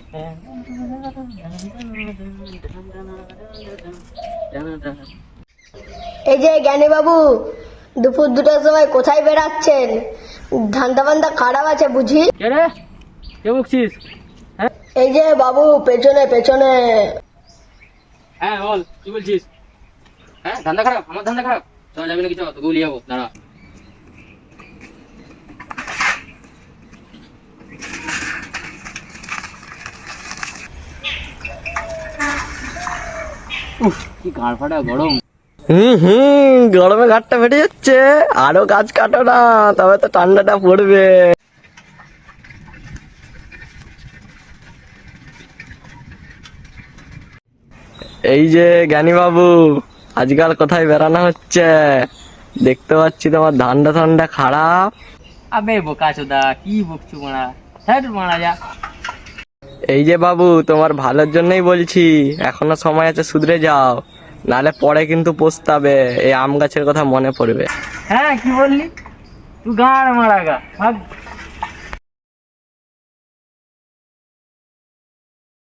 এই যে জ্ঞানী বাবু, দুপুর 2টার সময় কোথায় বেড়াচ্ছেন? ধান্দা বান্দা খারাপ আছে বুঝি? কে রে? কে বকছিস? হ্যাঁ এই যে বাবু, পেছনে পেছনে। হ্যাঁ বল, কি বলছিস? হ্যাঁ ধান্দা খারাপ? আমার ধান্দা খারাপ? চল যাবি নাকি? চল তোকে নিয়ে যাবো, দাঁড়া। উফ, কি গাড় ফাটা গরম। গরমে ঘাটটা ফেটে যাচ্ছে। আরো গাছ কাটো না, তবে তো ঠান্ডাটা পড়বে। এই যে জ্ঞানী বাবু, আজকাল কোথায় বেড়ানো হচ্ছে? দেখতে পাচ্ছি তোমার ধান্ডা ঠান্ডা খারাপ। আবে বোকা চোদা, কি বকছু মারা? হ্যাঁ মারা যা। এই যে বাবু, তোমার ভালোর জন্যই বলছি, এখনো সময় আছে, শুধরে যাও, নালে পরে কিন্তু পস্তাবে। এই আম গাছের কথা মনে পড়বে। হ্যাঁ কি বললি? তুই গাড় মারা গা, ভাগ।